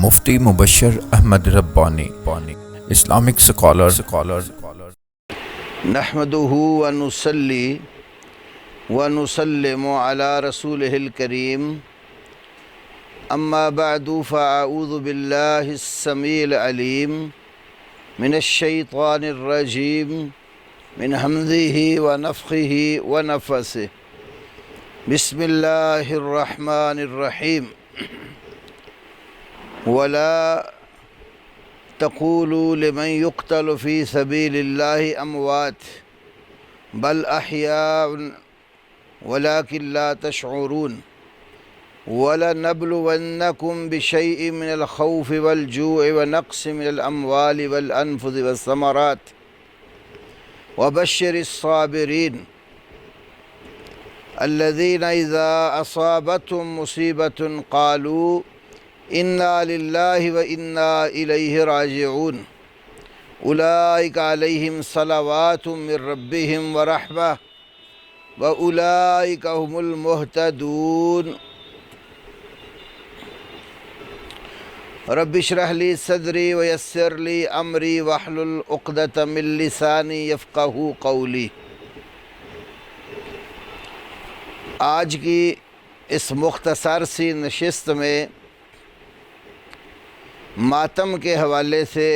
مفتی مبشر احمد ربانی Islamic scholar نحمده ونصلي ونسلم على رسوله الكريم اما بعد فاعوذ بالله السميع العليم من الشيطان الرجيم من همزه ونفخه ونفثه بسم الله الرحمن الرحيم ولا تقولوا لمن يقتل في سبيل الله اموات بل احياء ولكن لا تشعرون ولنبلونكم بشيء من الخوف والجوع ونقص من الاموال والانفس والثمرات وبشر الصابرين الذين اذا اصابتهم مصيبة قالوا انا لله وانا الیہ راجعون اولئک علیہم صلوات من ربہم ورحمہ واولئک هم المہتدون رب اشرح لی صدری ویسر لی امری واحلل عقدۃ من لسانی یفقہوا قولی۔ آج کی اس مختصر سی نشست میں ماتم کے حوالے سے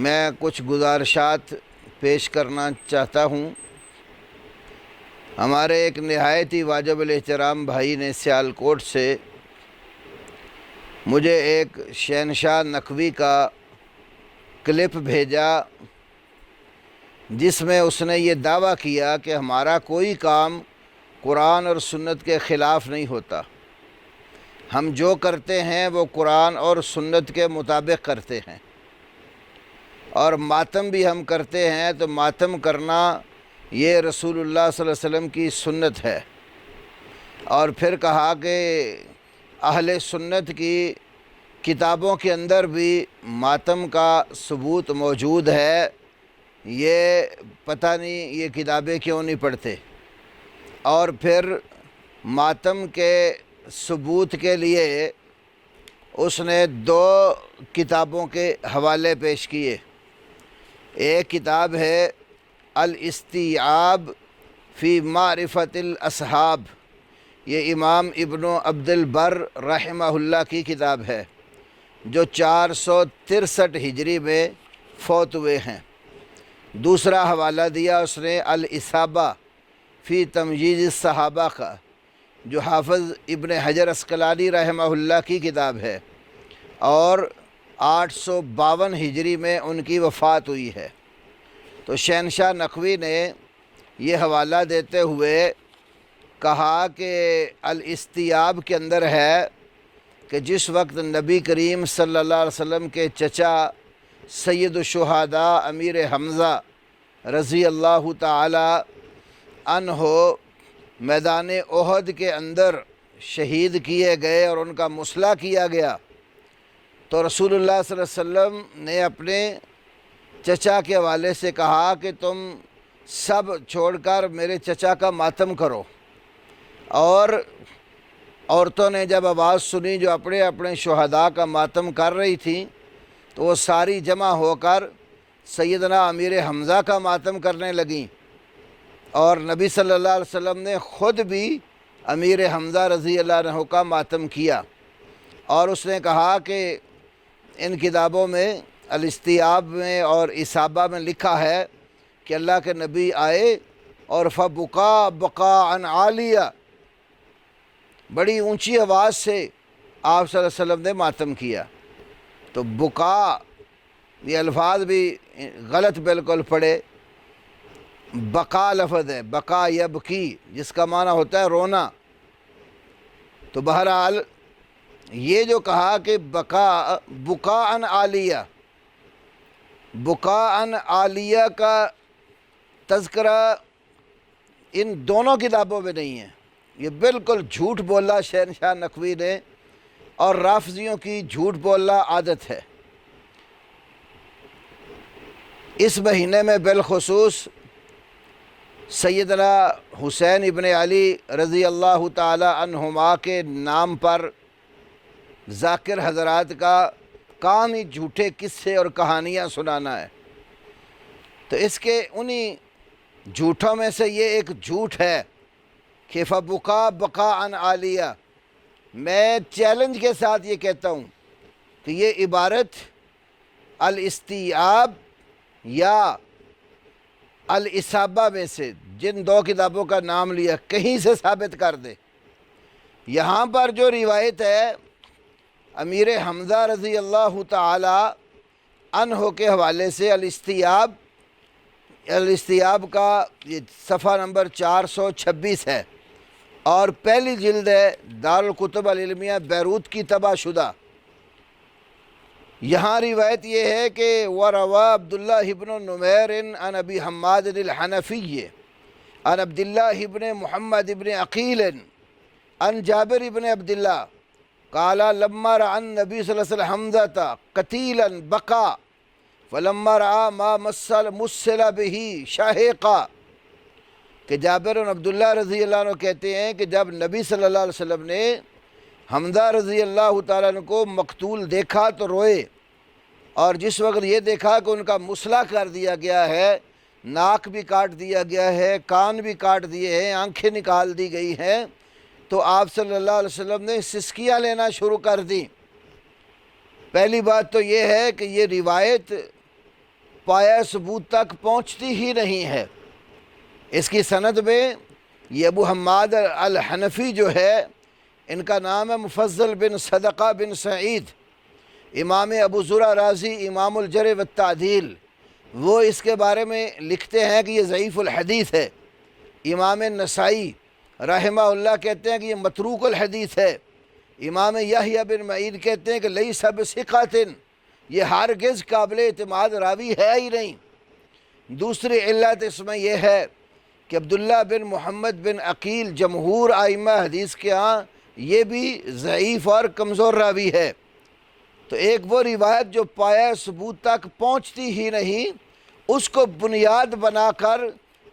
میں کچھ گزارشات پیش کرنا چاہتا ہوں۔ ہمارے ایک نہایت ہی واجب الاحترام بھائی نے سیالکوٹ سے مجھے ایک شہنشاہ نقوی کا کلپ بھیجا، جس میں اس نے یہ دعویٰ کیا کہ ہمارا کوئی کام قرآن اور سنت کے خلاف نہیں ہوتا، ہم جو کرتے ہیں وہ قرآن اور سنت کے مطابق کرتے ہیں، اور ماتم بھی ہم کرتے ہیں تو ماتم کرنا یہ رسول اللہ صلی اللہ علیہ وسلم کی سنت ہے۔ اور پھر کہا کہ اہل سنت کی کتابوں کے اندر بھی ماتم کا ثبوت موجود ہے، یہ پتہ نہیں یہ کتابیں کیوں نہیں پڑھتے۔ اور پھر ماتم کے ثبوت کے لیے اس نے دو کتابوں کے حوالے پیش کیے۔ ایک کتاب ہے الاستیعاب فی معرفت الاصحاب، یہ امام ابن عبد البر رحمہ اللہ کی کتاب ہے، جو 463 ہجری میں فوت ہوئے ہیں۔ دوسرا حوالہ دیا اس نے الاصابہ فی تمجید الصحابہ کا، جو حافظ ابن حجر عسقلانی رحمہ اللہ کی کتاب ہے، اور 852 ہجری میں ان کی وفات ہوئی ہے۔ تو شہنشاہ نقوی نے یہ حوالہ دیتے ہوئے کہا کہ الاستیعاب کے اندر ہے کہ جس وقت نبی کریم صلی اللہ علیہ وسلم کے چچا سید الشہداء امیر حمزہ رضی اللہ تعالی عنہ میدان احد کے اندر شہید کیے گئے اور ان کا مصلح کیا گیا، تو رسول اللہ صلی اللہ علیہ وسلم نے اپنے چچا کے حوالے سے کہا کہ تم سب چھوڑ کر میرے چچا کا ماتم کرو۔ اور عورتوں نے جب آواز سنی جو اپنے اپنے شہداء کا ماتم کر رہی تھیں، تو وہ ساری جمع ہو کر سیدنا امیر حمزہ کا ماتم کرنے لگیں، اور نبی صلی اللہ علیہ وسلم نے خود بھی امیر حمزہ رضی اللہ عنہ کا ماتم کیا۔ اور اس نے کہا کہ ان کتابوں میں الاستیعاب میں اور اصابہ میں لکھا ہے کہ اللہ کے نبی آئے اور فبکا بقاء عالیہ، بڑی اونچی آواز سے آپ صلی اللہ علیہ وسلم نے ماتم کیا۔ تو بکا یہ الفاظ بھی غلط بالکل پڑے، بقا لفظ ہے، بقا یبکی، جس کا معنی ہوتا ہے رونا۔ تو بہرحال یہ جو کہا کہ بکاء عالیہ، بکاء عالیہ کا تذکرہ ان دونوں کتابوں میں نہیں ہے، یہ بالکل جھوٹ بولا شہنشاہ نقوی نے، اور رافضیوں کی جھوٹ بولنا عادت ہے۔ اس مہینے میں بالخصوص سیدنا حسین ابن علی رضی اللہ تعالی عنہما کے نام پر ذاکر حضرات کا کام ہی جھوٹے قصے اور کہانیاں سنانا ہے۔ تو اس کے انہی جھوٹوں میں سے یہ ایک جھوٹ ہے کہ فبکا بقاء عالیہ۔ میں چیلنج کے ساتھ یہ کہتا ہوں کہ یہ عبارت الاستیعاب یا الاصابہ میں سے جن دو کتابوں کا نام لیا کہیں سے ثابت کر دے۔ یہاں پر جو روایت ہے امیر حمزہ رضی اللہ تعالی عنہ کے حوالے سے الاستیعاب کا یہ صفحہ نمبر 426 ہے اور پہلی جلد ہے دارالکتب العلمیہ بیروت کی طبع شدہ۔ یہاں روایت یہ ہے کہ وَرَوَى عبداللہ ابن نمیر عن ابی حماد الحنفی عن عبداللہ ابن محمد ابن عقیل عن جابر ابن عبداللہ قال لما رأى النبی صلی اللہ علیہ وسلم حمزة قتیلا بقى فلما رأى ما مسل به شاہقا، کہ جابر بن عبداللہ رضی اللہ عنہ کہتے ہیں کہ جب نبی صلی اللہ علیہ وسلم نے حمزہ رضی اللہ تعالیٰ عنہ کو مقتول دیکھا تو روئے، اور جس وقت یہ دیکھا کہ ان کا مسلح کر دیا گیا ہے، ناک بھی کاٹ دیا گیا ہے، کان بھی کاٹ دیے ہیں، آنکھیں نکال دی گئی ہیں، تو آپ صلی اللہ علیہ وسلم نے سسکیاں لینا شروع کر دی۔ پہلی بات تو یہ ہے کہ یہ روایت پایہ ثبوت تک پہنچتی ہی نہیں ہے۔ اس کی سند میں یہ ابو حماد الحنفی جو ہے ان کا نام ہے مفضل بن صدقہ بن سعید، امام ابو زرع رازی امام الجرح والتعدیل، وہ اس کے بارے میں لکھتے ہیں کہ یہ ضعیف الحدیث ہے۔ امام نسائی رحمہ اللہ کہتے ہیں کہ یہ متروک الحدیث ہے۔ امام یحییٰ بن معین کہتے ہیں کہ لیس بثقۃ، یہ ہرگز قابل اعتماد راوی ہے ہی نہیں۔ دوسری علت اس میں یہ ہے کہ عبداللہ بن محمد بن عقیل جمہور ائمہ حدیث کے ہاں یہ بھی ضعیف اور کمزور راوی ہے۔ تو ایک وہ روایت جو پایہ ثبوت تک پہنچتی ہی نہیں، اس کو بنیاد بنا کر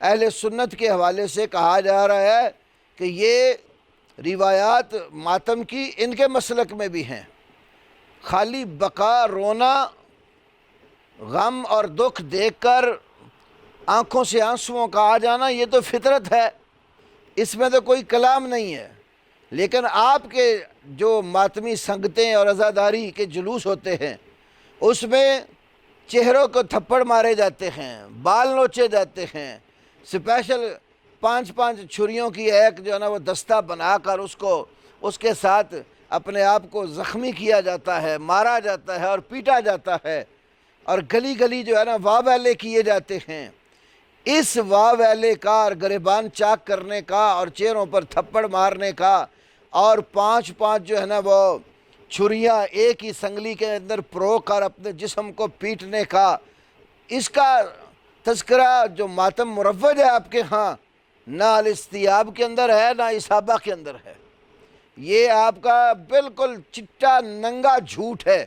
اہل سنت کے حوالے سے کہا جا رہا ہے کہ یہ روایات ماتم کی ان کے مسلک میں بھی ہیں۔ خالی بقا، رونا، غم اور دکھ دیکھ کر آنکھوں سے آنسوؤں کا آ جانا یہ تو فطرت ہے، اس میں تو کوئی کلام نہیں ہے۔ لیکن آپ کے جو ماتمی سنگتیں اور عزاداری کے جلوس ہوتے ہیں اس میں چہروں کو تھپڑ مارے جاتے ہیں، بال نوچے جاتے ہیں، اسپیشل 5 چھریوں کی ایک جو ہے نا وہ دستہ بنا کر اس کے ساتھ اپنے آپ کو زخمی کیا جاتا ہے، مارا جاتا ہے اور پیٹا جاتا ہے، اور گلی گلی جو ہے نا واہ ویلے کیے جاتے ہیں۔ اس واہ ویلے کا اور گریبان چاک کرنے کا اور چہروں پر تھپڑ مارنے کا اور 5 جو ہے نا وہ چھریاں ایک ہی سنگلی کے اندر پرو کر اپنے جسم کو پیٹنے کا، اس کا تذکرہ جو ماتم مروج ہے آپ کے ہاں نہ الاستیعاب کے اندر ہے نہ اصابہ کے اندر ہے۔ یہ آپ کا بالکل چٹا ننگا جھوٹ ہے۔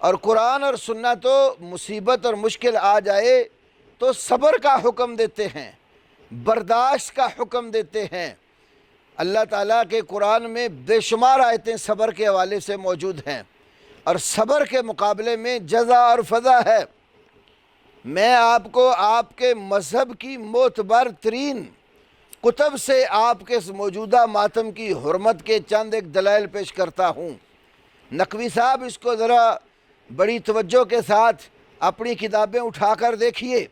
اور قرآن اور سنت تو مصیبت اور مشکل آ جائے تو صبر کا حکم دیتے ہیں، برداشت کا حکم دیتے ہیں۔ اللہ تعالیٰ کے قرآن میں بے شمار آیتیں صبر کے حوالے سے موجود ہیں، اور صبر کے مقابلے میں جزا اور فضا ہے۔ میں آپ کو آپ کے مذہب کی معتبر ترین کتب سے آپ کے موجودہ ماتم کی حرمت کے چند ایک دلائل پیش کرتا ہوں۔ نقوی صاحب اس کو ذرا بڑی توجہ کے ساتھ اپنی کتابیں اٹھا کر دیکھیے۔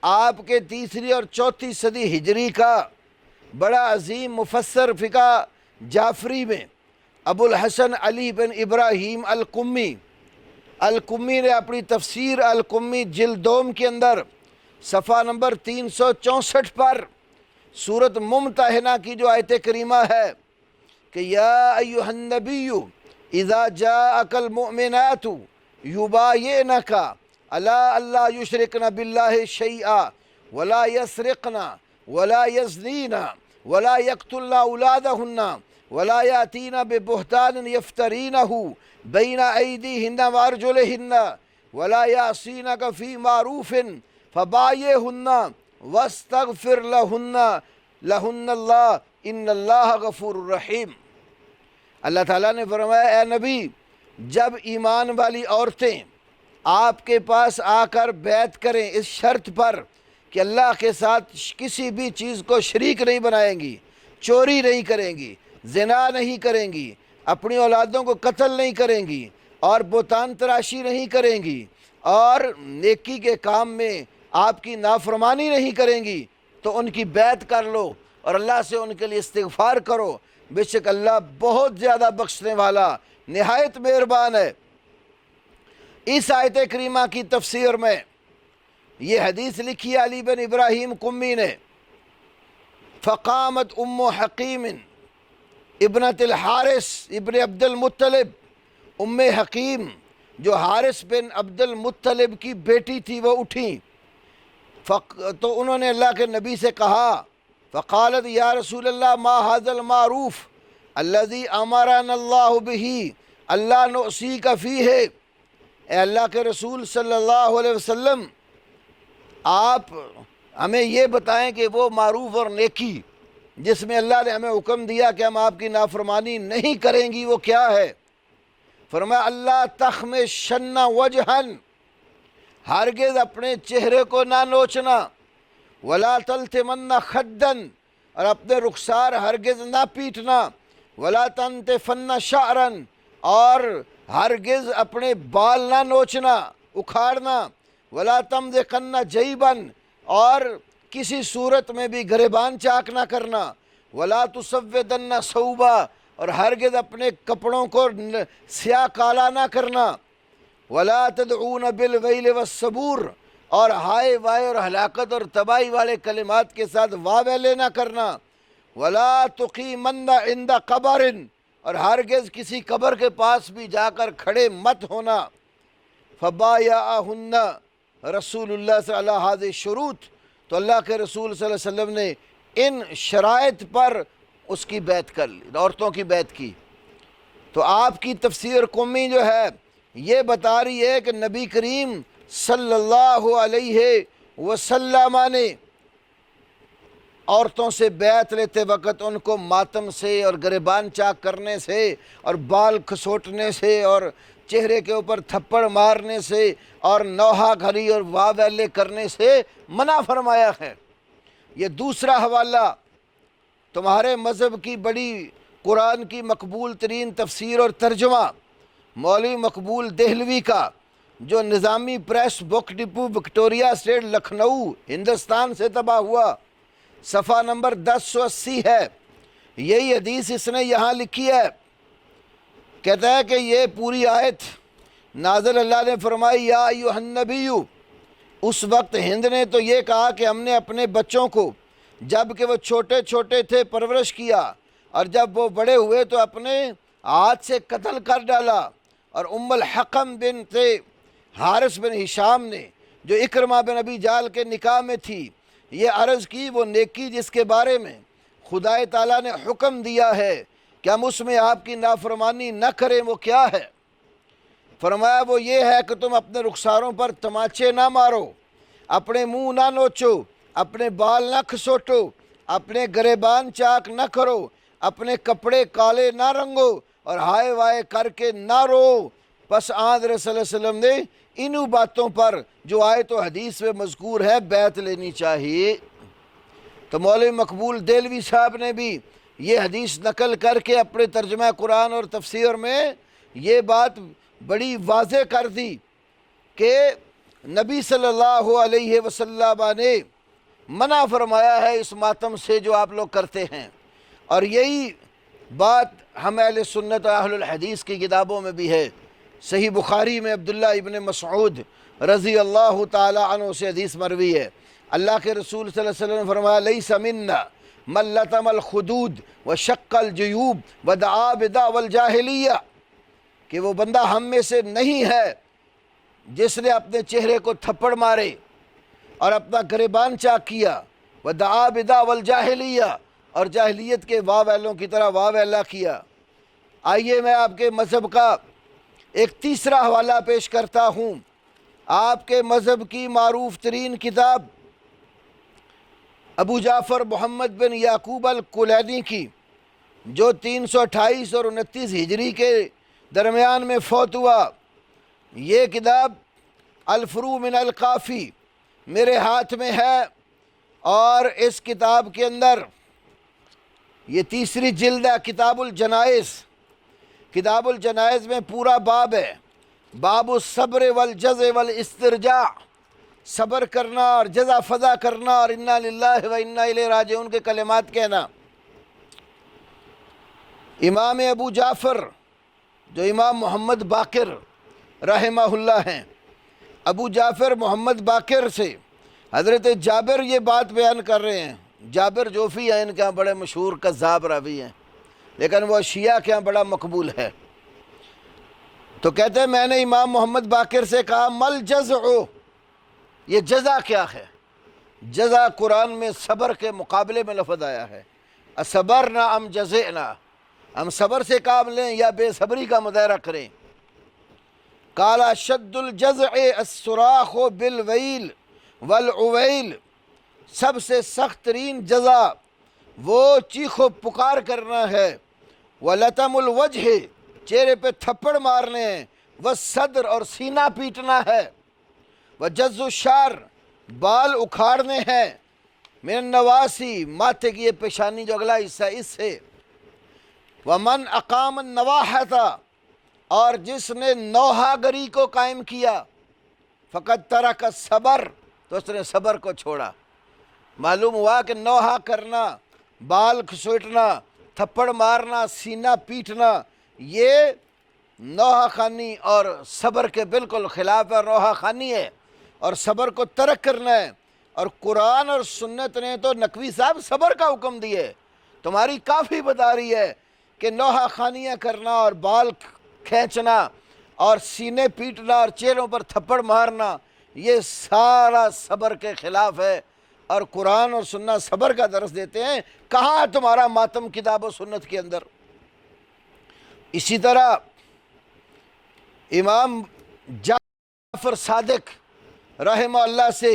آپ کے 3 اور 4 صدی ہجری کا بڑا عظیم مفسر فقہ جعفری میں ابو الحسن علی بن ابراہیم القمی نے اپنی تفسیر القمی جلد 2 کے اندر صفحہ نمبر 364 پر سورۃ ممتحنہ کی جو آیت کریمہ ہے کہ یا ایھا النبی اذا جاءک المؤمنات یبایعنک علی الا یشرکن باللہ شیئا ولا یسرقن ولا یزنین ولا یقتلن اولادہن ولا یاتین ببہتان یفترینہ بین ایدیہن وارجلہن ولا یعصینک فی معروف فبایعہن واستغفر لہن اللہ ان اللہ غفور رحیم۔ اللہ تعالیٰ نے فرمایا اے نبی جب ایمان والی عورتیں آپ کے پاس آ کر بیعت کریں اس شرط پر کہ اللہ کے ساتھ کسی بھی چیز کو شریک نہیں بنائیں گی، چوری نہیں کریں گی، زنا نہیں کریں گی، اپنی اولادوں کو قتل نہیں کریں گی اور بہتان تراشی نہیں کریں گی اور نیکی کے کام میں آپ کی نافرمانی نہیں کریں گی، تو ان کی بیعت کر لو اور اللہ سے ان کے لیے استغفار کرو، بے شک اللہ بہت زیادہ بخشنے والا نہایت مہربان ہے۔ اس آیت کریمہ کی تفسیر میں یہ حدیث لکھی علی بن ابراہیم قمی نے، فقامت ام حکیم ابنت الحارث ابن عبد المطلب، ام حکیم جو حارث بن عبد المطلب کی بیٹی تھی وہ اٹھیں، تو انہوں نے اللہ کے نبی سے کہا فقالت یا رسول اللہ ما هذا المعروف الذي امرنا اللہ به اللہ نؤصیک فیہ، اے اللہ کے رسول صلی اللہ علیہ وسلم آپ ہمیں یہ بتائیں کہ وہ معروف اور نیکی جس میں اللہ نے ہمیں حکم دیا کہ ہم آپ کی نافرمانی نہیں کریں گی وہ کیا ہے؟ فرمایا اللہ تخمشن وجہن، ہرگز اپنے چہرے کو نہ نوچنا، ولا تلتمن خدن، اور اپنے رخسار ہرگز نہ پیٹنا، ولا تنتفن شعرن، اور ہرگز اپنے بال نہ نوچنا اکھاڑنا، ولا تمزقن جیبن، اور کسی صورت میں بھی گریبان چاک نہ کرنا، ولا تسودن ثوبا، اور ہرگز اپنے کپڑوں کو سیاہ کالا نہ کرنا، ولا تدعون بالویل والصبور، اور ہائے وائے اور ہلاکت اور تباہی والے کلمات کے ساتھ واہ ویلے نہ کرنا، ولا تقیمن عند قبر، اور ہرگز کسی قبر کے پاس بھی جا کر کھڑے مت ہونا۔ فبایعہن رسول اللہ صلی اللہ علیہ وسلم شروط، تو اللہ کے رسول صلی اللہ علیہ وسلم نے ان شرائط پر اس کی بیعت کر لی، عورتوں کی بیعت کی۔ تو آپ کی تفسیر قمی جو ہے یہ بتا رہی ہے کہ نبی کریم صلی اللہ علیہ وسلم نے عورتوں سے بیعت لیتے وقت ان کو ماتم سے اور گریبان چاک کرنے سے اور بال کھسوٹنے سے اور چہرے کے اوپر تھپڑ مارنے سے اور نوحہ گھری اور واہ ویلے کرنے سے منع فرمایا ہے۔ یہ دوسرا حوالہ تمہارے مذہب کی بڑی قرآن کی مقبول ترین تفسیر اور ترجمہ مولوی مقبول دہلوی کا، جو Nizami press book depot Victoria street Lucknow Hindustan سے طبع ہوا، صفحہ نمبر 1080 ہے۔ یہی حدیث اس نے یہاں لکھی ہے، کہتا ہے کہ یہ پوری آیت نازل اللہ نے فرمائی یا ایھا النبی، اس وقت ہند نے تو یہ کہا کہ ہم نے اپنے بچوں کو جب کہ وہ چھوٹے چھوٹے تھے پرورش کیا، اور جب وہ بڑے ہوئے تو اپنے ہاتھ سے قتل کر ڈالا، اور ام الحکم بنت حارث بن ہشام نے جو اکرمہ بن ابی جہل کے نکاح میں تھی یہ عرض کی وہ نیکی جس کے بارے میں خدا تعالیٰ نے حکم دیا ہے کہ ہم اس میں آپ کی نافرمانی نہ کریں وہ کیا ہے؟ فرمایا وہ یہ ہے کہ تم اپنے رخساروں پر تماچے نہ مارو، اپنے منہ نہ نوچو، اپنے بال نہ کھسوٹو، اپنے گریبان چاک نہ کرو، اپنے کپڑے کالے نہ رنگو، اور ہائے وائے کر کے نہ رو۔ پس آن رسول صلی اللہ علیہ وسلم نے انہوں باتوں پر جو آیت و حدیث میں مذکور ہے بیعت لینی چاہیے۔ تو مولوی مقبول دہلوی صاحب نے بھی یہ حدیث نقل کر کے اپنے ترجمہ قرآن اور تفسیر میں یہ بات بڑی واضح کر دی کہ نبی صلی اللہ علیہ وسلم نے منع فرمایا ہے اس ماتم سے جو آپ لوگ کرتے ہیں، اور یہی بات ہم اہل سنت و اہل الحدیث کی کتابوں میں بھی ہے۔ صحیح بخاری میں عبداللہ ابن مسعود رضی اللہ تعالی عنہ سے حدیث مروی ہے، اللہ کے رسول صلی اللہ علیہ وسلم نے فرمایا لیس منا من لطم الخدود وشق الجیوب ودعا بدعوی الجاہلیہ، کہ وہ بندہ ہم میں سے نہیں ہے جس نے اپنے چہرے کو تھپڑ مارے اور اپنا گریبان چاک کیا، ودعا بدعوی الجاہلیہ، اور جاہلیت کے واہ ویلوں کی طرح واہ ویلا کیا۔ آئیے میں آپ کے مذہب کا ایک تیسرا حوالہ پیش کرتا ہوں، آپ کے مذہب کی معروف ترین کتاب ابو جعفر محمد بن یعقوب الکلینی کی جو 328 اور 29 ہجری کے درمیان میں فوت ہوا، یہ کتاب الفروع من الکافی میرے ہاتھ میں ہے، اور اس کتاب کے اندر یہ تیسری جلد ہے، کتاب الجنائز۔ کتاب الجنائز میں پورا باب ہے، باب الصبر والجزع والاسترجاع، صبر کرنا اور جزا فضا کرنا اور انا للہ و انا الیہ راجعون کے کلمات کہنا۔ امام ابو جعفر جو امام محمد باقر رحمہ اللہ ہیں، ابو جعفر محمد باقر سے حضرت جابر یہ بات بیان کر رہے ہیں۔ جابر جوفی ہیں، ان کے ہاں بڑے مشہور کذاب راوی ہیں، لیکن وہ شیعہ کے ہاں بڑا مقبول ہے۔ تو کہتے ہیں میں نے امام محمد باقر سے کہا مل جزع، یہ جزا کیا ہے؟ جزا قرآن میں صبر کے مقابلے میں لفظ آیا ہے، اصبرنا ام جزعنا، ہم صبر سے کام لیں یا بے صبری کا مظاہرہ کریں؟ قال شد الجزع الصراخ بالویل والعویل، سب سے سخت ترین جزا وہ چیخ و پکار کرنا ہے، وَلَتَمُ الْوَجْهِ، چہرے پہ تھپڑ مارنے ہیں، وَالصَّدْر، اور سینہ پیٹنا ہے، وَجَزُّ الشَّعْرِ، بال اکھاڑنے ہیں، من النواسی، ماتھے کی یہ پیشانی جو اگلا حصہ اس سے، وَمَنْ أَقَامَ النَّوَاحَةَ، اور جس نے نوحہ گری کو قائم کیا، فقط ترک الصبر، تو اس نے صبر کو چھوڑا۔ معلوم ہوا کہ نوحہ کرنا، بال کھسوٹنا، تھپڑ مارنا، سینہ پیٹنا، یہ نوحہ خانی اور صبر کے بالکل خلاف ہے، نوحہ خانی ہے، اور صبر کو ترک کرنا ہے۔ اور قرآن اور سنت نے تو نقوی صاحب صبر کا حکم دیے، تمہاری کافی بتا رہی ہے کہ نوحہ خانیاں کرنا اور بال کھینچنا اور سینے پیٹنا اور چہروں پر تھپڑ مارنا یہ سارا صبر کے خلاف ہے، اور قرآن اور سنت صبر کا درس دیتے ہیں۔ کہاں تمہارا ماتم کتاب و سنت کے اندر؟ اسی طرح امام جعفر صادق رحمہ اللہ سے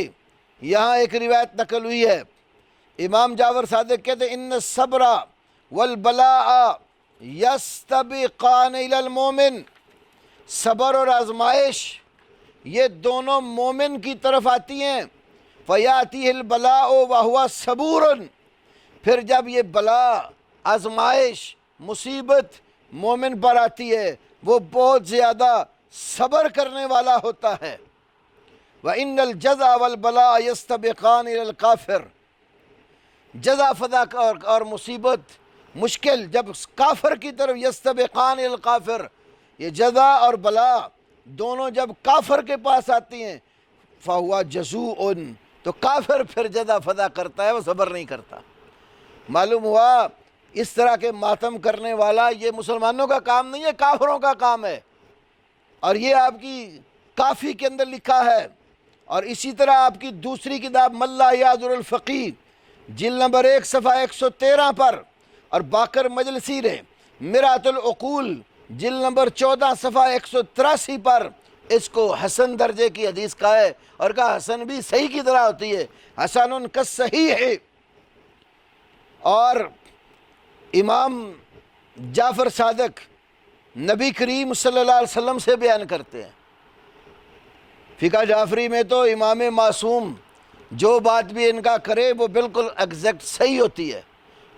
یہاں ایک روایت نقل ہوئی ہے، امام جعفر صادق کہتے ہیں ان الصبر والبلاء یستبقان الی المومن، صبر اور آزمائش یہ دونوں مومن کی طرف آتی ہیں، فیاتیہ البلاء وہو صبور، پھر جب یہ بلا، آزمائش، مصیبت مومن پر آتی ہے وہ بہت زیادہ صبر کرنے والا ہوتا ہے۔ وَإِنَّ الْجَزَعَ وَالْبَلَاءَ يَسْتَبِقَانِ إِلَى الْكَافِرِ، جزا فضا اور مصیبت، مشکل جب کافر کی طرف، یستبقان الی الکافر، یہ جزا اور بلا دونوں جب کافر کے پاس آتی ہیں، فہو جزوع، تو کافر پھر جزا فضا کرتا ہے، وہ صبر نہیں کرتا۔ معلوم ہوا اس طرح کے ماتم کرنے والا یہ مسلمانوں کا کام نہیں ہے، کافروں کا کام ہے، اور یہ آپ کی کافی کے اندر لکھا ہے۔ اور اسی طرح آپ کی دوسری کتاب ملا یعذر الفقیہ جلد نمبر 1 صفحہ 113 پر، اور باقر مجلسی نے مرآۃ العقول جلد نمبر 14 صفحہ 183 پر اس کو حسن درجے کی حدیث کہا ہے، اور کہا حسن بھی صحیح کی طرح ہوتی ہے، حسن کالصحیح ہے۔ اور امام جعفر صادق نبی کریم صلی اللہ علیہ وسلم سے بیان کرتے ہیں، فقہ جعفری میں تو امام معصوم جو بات بھی ان کا کرے وہ بالکل ایگزیکٹ صحیح ہوتی ہے،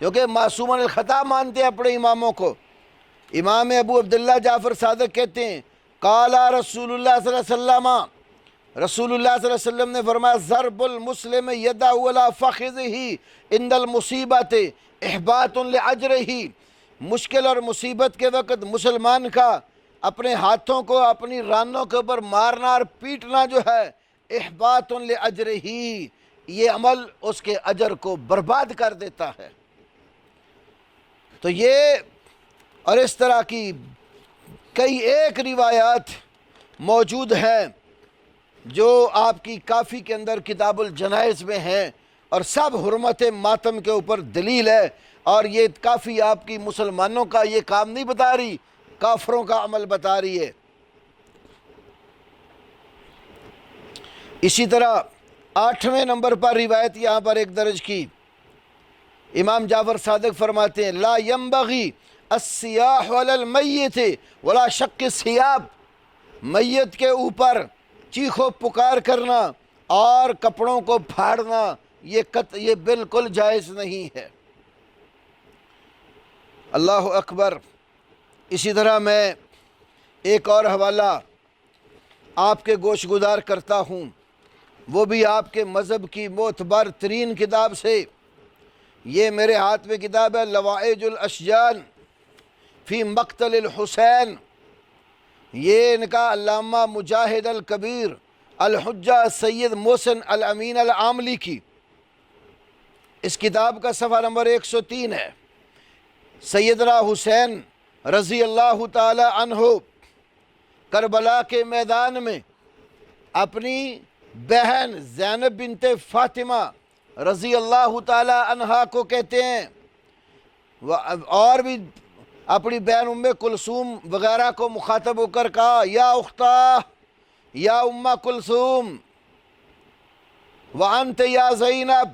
کیونکہ معصوم الخطا مانتے ہیں اپنے اماموں کو۔ امام ابو عبداللہ جعفر صادق کہتے ہیں قال رسول اللہ صلی اللہ علیہ وسلم، رسول اللہ صلی اللہ علیہ وسلم نے فرمایا ضرب المسلم یدہ علی فخذہ عند المصیبت احباط لاجرہ، مشکل اور مصیبت کے وقت مسلمان کا اپنے ہاتھوں کو اپنی رانوں کے اوپر مارنا اور پیٹنا جو ہے، احباط لاجرہ، یہ عمل اس کے اجر کو برباد کر دیتا ہے۔ تو یہ اور اس طرح کی کئی ایک روایات موجود ہیں جو آپ کی کافی کے اندر کتاب الجنائز میں ہیں، اور سب حرمت ماتم کے اوپر دلیل ہے، اور یہ کافی آپ کی مسلمانوں کا یہ کام نہیں بتا رہی، کافروں کا عمل بتا رہی ہے۔ اسی طرح 8ویں نمبر پر روایت یہاں پر ایک درج کی، امام جعفر صادق فرماتے ہیں لا ينبغی السیاح علی المیت ولا شق الثیاب، میت کے اوپر چیخو پکار کرنا اور کپڑوں کو پھاڑنا یہ بالکل جائز نہیں ہے۔ اللہ اکبر۔ اسی طرح میں ایک اور حوالہ آپ کے گوش گزار کرتا ہوں، وہ بھی آپ کے مذہب کی معتبر ترین کتاب سے۔ یہ میرے ہاتھ میں کتاب ہے لوائج الاشجان فی مقتل الحسین، یہ ان کا علامہ مجاہد الکبیر الحجہ سید محسن الامین العاملی کی۔ اس کتاب کا صفحہ نمبر 103 ہے۔ سیدنا حسین رضی اللہ تعالی عنہ کربلا کے میدان میں اپنی بہن زینب بنت فاطمہ رضی اللہ تعالی عنہا کو کہتے ہیں، اور بھی اپنی بہن ام کلثوم وغیرہ کو مخاطب ہو کر کہا یا اختہ یا ام کلثوم وانت یا زینب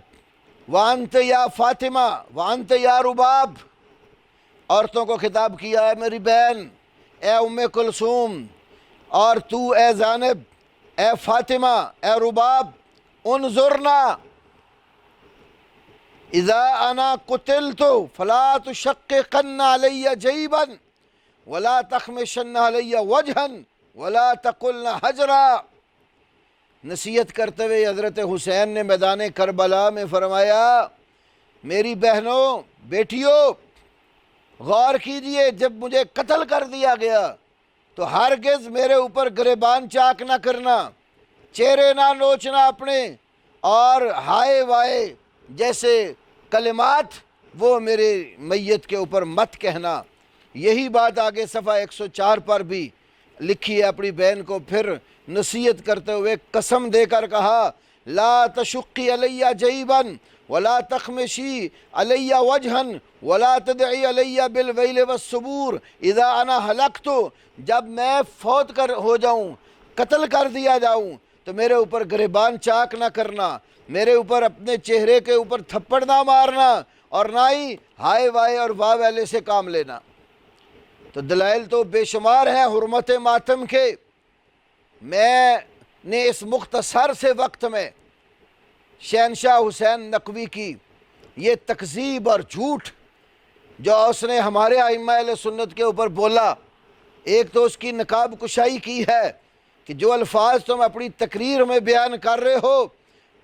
وانت یا فاطمہ وانت یا رباب، عورتوں کو خطاب کیا ہے میری بہن اے ام کلثوم، اور تو اے زینب اے فاطمہ اے رباب، انظرنا اذا انا قتلت فلا تشققن علی جیبا ولا تخمشن علی وجہا ولا تقلن حجرا۔ نصیحت کرتے ہوئے حضرت حسین نے میدان کربلا میں فرمایا میری بہنوں بیٹیوں غور کیجئے، جب مجھے قتل کر دیا گیا تو ہرگز میرے اوپر گریبان چاک نہ کرنا، چہرے نہ نوچنا اپنے، اور ہائے وائے جیسے کلمات وہ میرے میت کے اوپر مت کہنا۔ یہی بات آگے صفحہ 104 پر بھی لکھی ہے۔ اپنی بہن کو پھر نصیحت کرتے ہوئے قسم دے کر کہا لا تشقی علی جیبا ولا تخمشی علی وجہا ولا تدعی علی بالویل والثبور اذا انا ہلکت، جب میں فوت ہو جاؤں، قتل کر دیا جاؤں تو میرے اوپر گریبان چاک نہ کرنا، میرے اوپر اپنے چہرے کے اوپر تھپڑ نہ مارنا، اور نہ ہی ہائے وائے اور واہ ویلے سے کام لینا۔ تو دلائل تو بے شمار ہیں حرمت ماتم کے۔ میں نے اس مختصر سے وقت میں شہنشاہ حسین نقوی کی یہ تکذیب اور جھوٹ جو اس نے ہمارے ائمہ اہل سنت کے اوپر بولا، ایک تو اس کی نقاب کشائی کی ہے کہ جو الفاظ تم اپنی تقریر میں بیان کر رہے ہو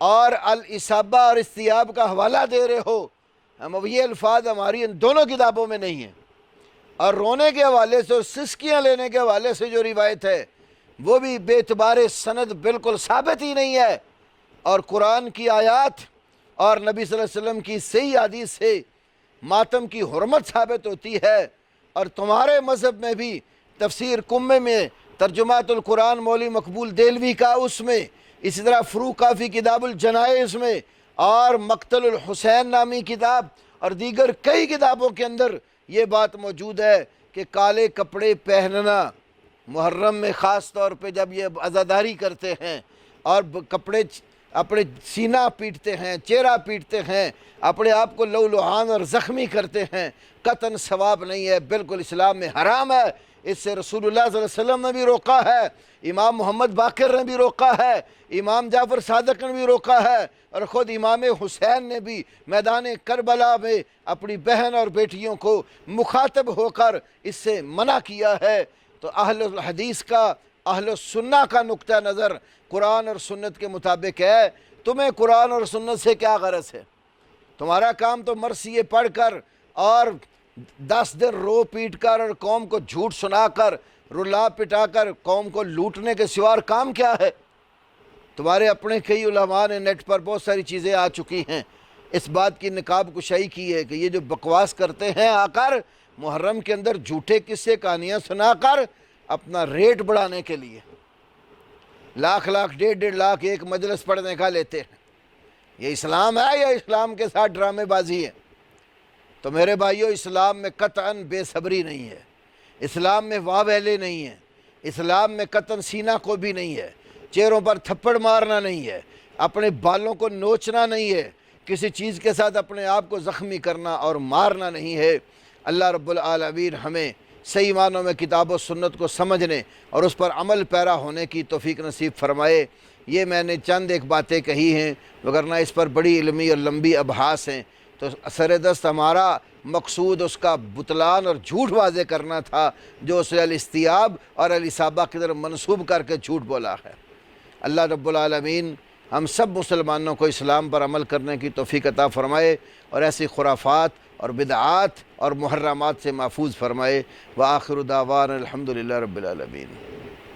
اور الاصابہ اور استیاب کا حوالہ دے رہے ہو، یہ الفاظ ہماری ان دونوں کتابوں میں نہیں ہیں، اور رونے کے حوالے سے اور سسکیاں لینے کے حوالے سے جو روایت ہے وہ بھی بے اعتبار سند بالکل ثابت ہی نہیں ہے، اور قرآن کی آیات اور نبی صلی اللہ علیہ وسلم کی صحیح حدیث سے ماتم کی حرمت ثابت ہوتی ہے۔ اور تمہارے مذہب میں بھی تفسیر کمے میں ترجمات القرآن مولوی مقبول دہلوی کا، اس میں اسی طرح فروغ کافی کتاب الجنائز میں، اور مقتل الحسین نامی کتاب اور دیگر کئی کتابوں کے اندر یہ بات موجود ہے کہ کالے کپڑے پہننا محرم میں خاص طور پہ جب یہ عزاداری کرتے ہیں اور کپڑے اپنے سینہ پیٹتے ہیں، چہرہ پیٹتے ہیں، اپنے آپ کو لہولہان اور زخمی کرتے ہیں، قطعاً ثواب نہیں ہے، بالکل اسلام میں حرام ہے۔ اس سے رسول اللہ صلی اللہ علیہ وسلم نے بھی روکا ہے، امام محمد باقر نے بھی روکا ہے، امام جعفر صادق نے بھی روکا ہے، اور خود امام حسین نے بھی میدان کربلا میں اپنی بہن اور بیٹیوں کو مخاطب ہو کر اس سے منع کیا ہے۔ تو اہل الحدیث کا، اہل السنہ کا نقطہ نظر قرآن اور سنت کے مطابق ہے۔ تمہیں قرآن اور سنت سے کیا غرض ہے؟ تمہارا کام تو مرثیے پڑھ کر اور 10 دن رو پیٹ کر اور قوم کو جھوٹ سنا کر رلا پٹا کر قوم کو لوٹنے کے سوا کام کیا ہے؟ تمہارے اپنے کئی علماء نے نیٹ پر بہت ساری چیزیں آ چکی ہیں، اس بات کی نقاب کشائی کی ہے کہ یہ جو بکواس کرتے ہیں آ کر محرم کے اندر جھوٹے قصے کہانیاں سنا کر اپنا ریٹ بڑھانے کے لیے لاکھ لاکھ 1.5 لاکھ ایک مجلس پڑھنے کا لیتے ہیں، یہ اسلام ہے یا اسلام کے ساتھ ڈرامے بازی ہے؟ تو میرے بھائیو، اسلام میں قطعاً بے صبری نہیں ہے، اسلام میں واہ ویلے نہیں ہے، اسلام میں قطعاً سینہ کو بھی نہیں ہے، چہروں پر تھپڑ مارنا نہیں ہے، اپنے بالوں کو نوچنا نہیں ہے، کسی چیز کے ساتھ اپنے آپ کو زخمی کرنا اور مارنا نہیں ہے۔ اللہ رب العالمین ہمیں صحیح معنوں میں کتاب و سنت کو سمجھنے اور اس پر عمل پیرا ہونے کی توفیق نصیب فرمائے۔ یہ میں نے چند ایک باتیں کہی ہیں، وگرنہ اس پر بڑی علمی اور لمبی ابحاث ہیں، تو سر دست ہمارا مقصود اس کا بطلان اور جھوٹ واضح کرنا تھا جو اسے الاستیاب اور الاصابہ کی طرف منسوب کر کے جھوٹ بولا ہے۔ اللہ رب العالمین ہم سب مسلمانوں کو اسلام پر عمل کرنے کی توفیق عطا فرمائے اور ایسی خرافات اور بدعات اور محرمات سے محفوظ فرمائے۔ وآخر دعوانا الحمدللہ رب العالمین۔